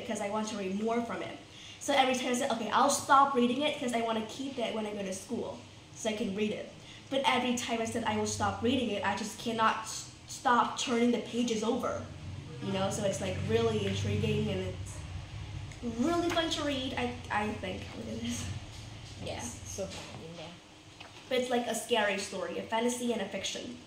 because I want to read more from it. So every time I said, okay, I'll stop reading it because I want to keep it when I go to school so I can read it. But every time I said I will stop reading it, I just cannot stop turning the pages over. You know, so it's like really intriguing and it's really fun to read, I think it is. Yeah. So funny, yeah. But it's like a scary story, a fantasy and a fiction.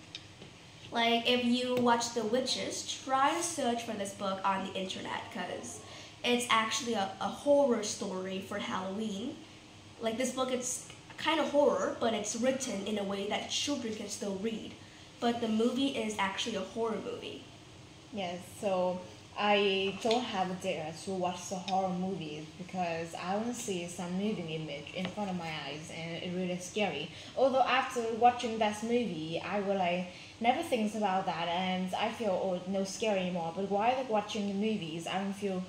Like if you watch The Witches, try to search for this book on the internet because it's actually a horror story for Halloween. Like this book, it's kind of horror, but it's written in a way that children can still read. But the movie is actually a horror movie. Yes, so I don't have a dare to watch the horror movies because I want to see some moving image in front of my eyes and it's really scary. Although after watching that movie, I will never think about that and I feel no scary anymore. But while watching the movies, I don't feel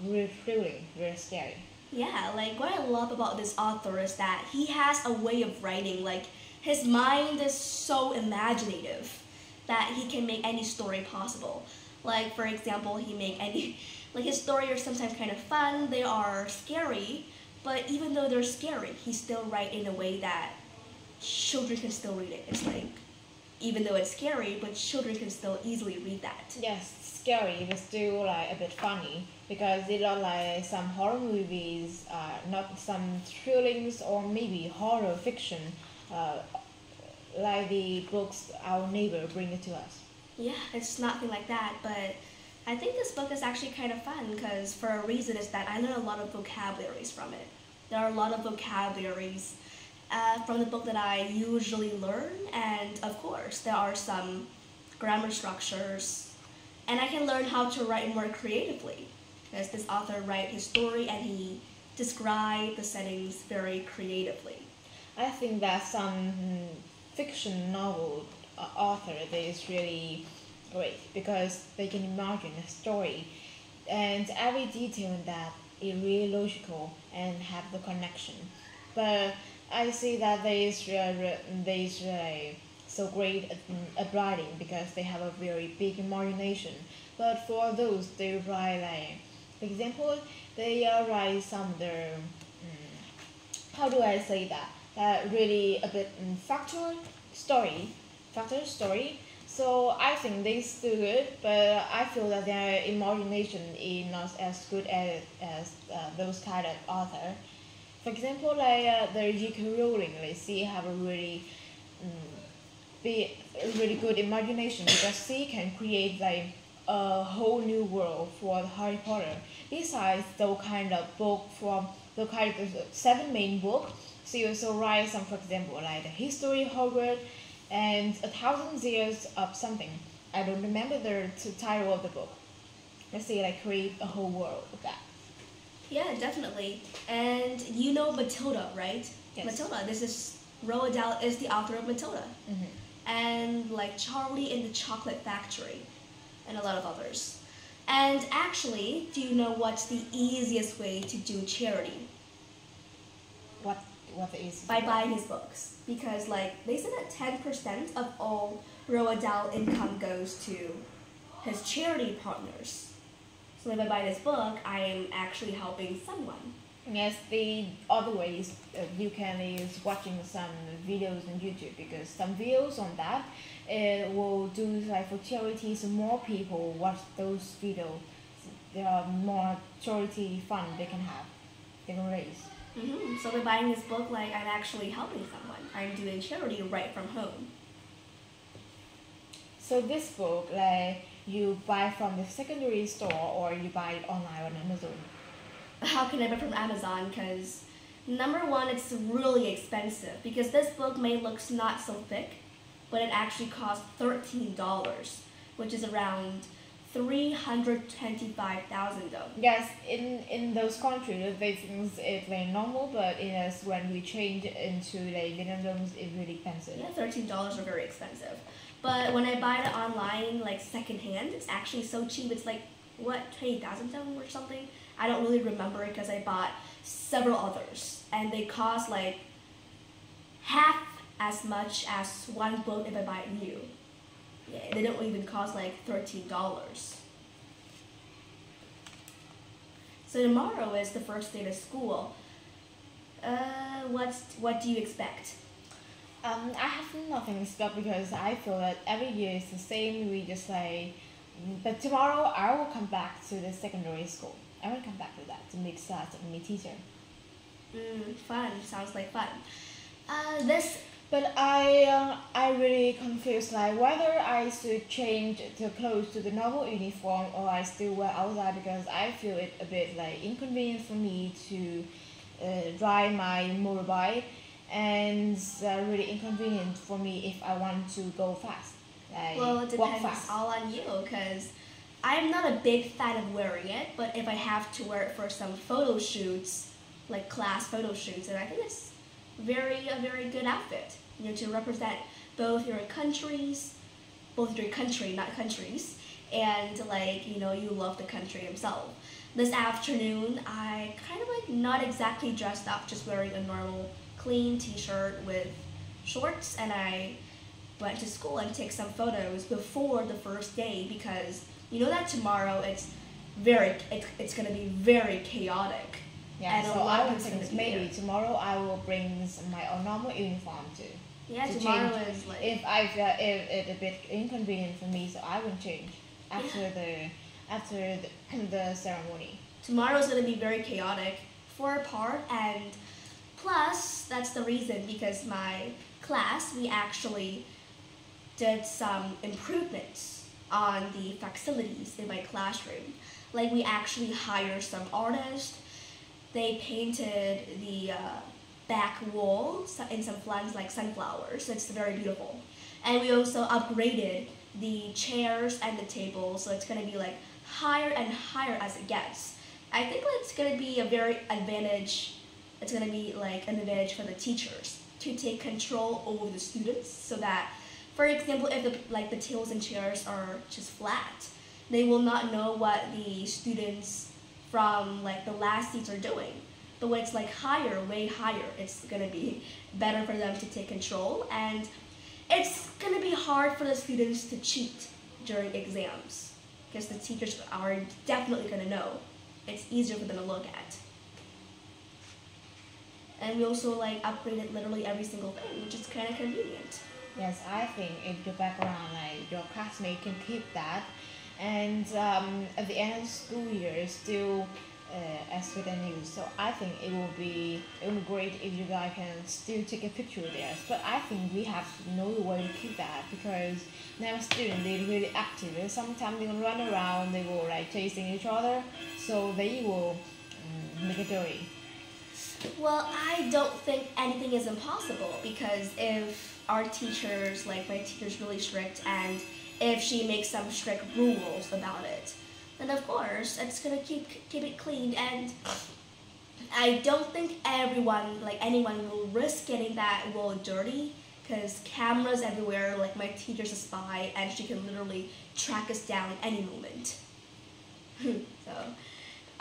really thrilling, really scary. Yeah, like what I love about this author is that he has a way of writing, like his mind is so imaginative that he can make any story possible. Like for example, he make any, like his stories are sometimes kind of fun, they are scary, but even though they're scary, he still write in a way that children can still read it. It's like, even though it's scary, but children can still easily read that. Yes, scary, but still like a bit funny because they look like some horror movies, not some thrillings or maybe horror fiction, like the books our neighbor bring it to us. Yeah, it's nothing like that, but I think this book is actually kind of fun because for a reason is that I learned a lot of vocabularies from it. There are a lot of vocabularies from the book that I usually learn, and of course there are some grammar structures, and I can learn how to write more creatively because this author write his story and he described the settings very creatively. I think that some fiction novel author is really great because they can imagine a story and every detail in that is really logical and have the connection. But I see that they is really so great at writing because they have a very big imagination. But for those they write like, for example, they write some of their how do I say that? Really a bit factual story. So I think they still good, but I feel that their imagination is not as good as those kind of author. For example, like the J.K. Rowling, like she have a really be really good imagination because she can create like a whole new world for Harry Potter. Besides the kind of book from the kind of seven main book, she also writes some, for example, like the history of Hogwarts and 1,000 years of something. I don't remember the title of the book. Let's say like create a whole world with that. Yeah, definitely. And you know Matilda, right? Yes. Matilda, this is Roald Dahl is the author of Matilda. And like Charlie in the Chocolate Factory and a lot of others. And actually, do you know what's the easiest way to do charity? What is By buying his books. Because like they said that 10% of all Roald Dahl income goes to his charity partners. So if I buy this book, I am actually helping someone. Yes, the other way is you can is watching some videos on YouTube because some videos on that will do like for charity, so more people watch those videos. There are more charity fund they can have, they can raise. So by buying this book, like I'm actually helping someone. I'm doing charity right from home. So this book, like you buy from the secondary store or you buy it online on Amazon? How can I buy from Amazon? Because number one, it's really expensive because this book may look not so thick, but it actually costs $13, which is around 325,000 though. Yes, in those countries, they think it's very normal, but in us, when we change it into like Vietnamese, it's really expensive. Yeah, $13 are very expensive. But when I buy it online, like secondhand, it's actually so cheap. It's like, what, 20,000 dong or something? I don't really remember it because I bought several others. And they cost like half as much as one book if I buy it new. Yeah, they don't even cost like $13. So tomorrow is the first day of school. What do you expect? I have nothing to expect because I feel that every year is the same. We just say, but tomorrow I will come back to the secondary school. I will come back to that to meet class and meet teacher. Fun. Sounds like fun. This. But I really confused like whether I should change the clothes to the normal uniform or I still wear outside because I feel it a bit like inconvenient for me to drive my motorbike and really inconvenient for me if I want to go fast. Like Well, it walk depends fast. all on you because I'm not a big fan of wearing it, but if I have to wear it for some photo shoots, like class photo shoots, then I think it's a very good outfit. To represent both your countries, both your country, not countries, and like you love the country himself. This afternoon, I kind of like not exactly dressed up, just wearing a normal clean T-shirt with shorts, and I went to school and take some photos before the first day because you know that tomorrow it's gonna be very chaotic. Yeah, And a so lot I of would it's think gonna be maybe there. tomorrow I will bring my own normal uniform too. Yeah, to tomorrow change is like if I feel if it's a bit inconvenient for me, so I will change after the ceremony. tomorrow's gonna be very chaotic for a part, and plus that's the reason because my class we actually did some improvements on the facilities in my classroom. Like we actually hired some artists. They painted the back wall in some plants like sunflowers. So it's very beautiful. And we also upgraded the chairs and the tables, so it's gonna be like higher and higher as it gets. I think it's gonna be a very advantage. It's gonna be like an advantage for the teachers to take control over the students, so that, for example, if the tables and chairs are just flat, they will not know what the students from like the last seats are doing. But when it's like higher, way higher, it's gonna be better for them to take control, and it's gonna be hard for the students to cheat during exams because the teachers are definitely gonna know. It's easier for them to look at. And we also like upgraded literally every single thing, which is kind of convenient. Yes, I think if your background, like your classmate can keep that, and at the end of the school year, still as good as you. So I think it will be great if you guys can still take a picture there. But I think we have to know the way to keep that because now students they're really active. Sometimes they will run around, they will like chasing each other, so they will make it dirty. Well, I don't think anything is impossible because if our teachers, like my teacher's really strict, and if she makes some strict rules about it, then of course it's gonna keep it clean. And I don't think anyone will risk getting that wall dirty because cameras everywhere. Like my teacher's a spy, and she can literally track us down any moment. So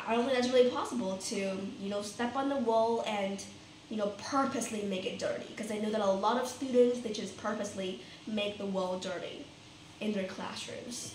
I don't think that's really possible to, step on the wall and, purposely make it dirty. Because I know that a lot of students, they just purposely make the wall dirty in their classrooms.